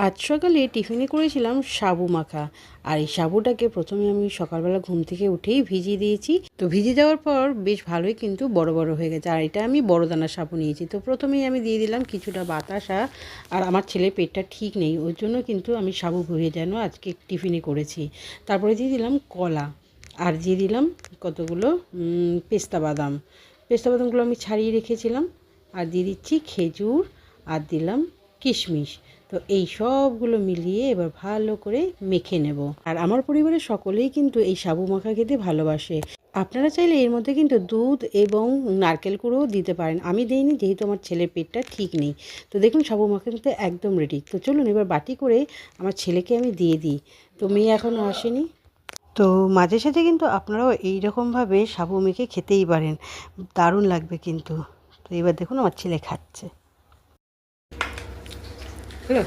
আজ সকালে টিফিনে করেছিলাম সাবু মাখা। আর এই সাবুটাকে প্রথমে আমি সকালবেলা ঘুম থেকে উঠেই ভিজিয়ে দিয়েছি। তো ভিজিয়ে দেওয়ার পর বেশ ভালোই কিন্তু বড় বড় হয়ে গেছে। আর এটা আমি বড় দানা সাবু নিয়েছি। তো প্রথমেই আমি দিয়ে দিলাম কিছুটা বাতাসা। আর আমার ছেলের পেটটা ঠিক নেই, ওই জন্য কিন্তু আমি সাবু যেন আজকে টিফিনে করেছি। তারপরে দিয়ে দিলাম কলা, আর দিয়ে দিলাম কতগুলো পেস্তা বাদাম। পেস্তা বাদামগুলো আমি ছাড়িয়ে রেখেছিলাম। আর দিয়ে দিচ্ছি খেজুর, আর দিলাম কিশমিশ। তো এই সবগুলো মিলিয়ে এবার ভালো করে মেখে নেব। আর আমার পরিবারের সকলেই কিন্তু এই সাবু মাখা খেতে ভালোবাসে। আপনারা চাইলে এর মধ্যে কিন্তু দুধ এবং নারকেল কুড়োও দিতে পারেন। আমি দিইনি, যেহেতু আমার ছেলের পেটটা ঠিক নেই। তো দেখুন সাবু মাখা কিন্তু একদম রেডি। তো চলুন এবার বাটি করে আমার ছেলেকে আমি দিয়ে দিই। তো মেয়ে এখনও আসেনি। তো মাঝে সাঝে কিন্তু আপনারাও এইরকমভাবে সাবু মেখে খেতেই পারেন, দারুণ লাগবে কিন্তু। তো এবার দেখুন আমার ছেলে খাচ্ছে। হ্যালো।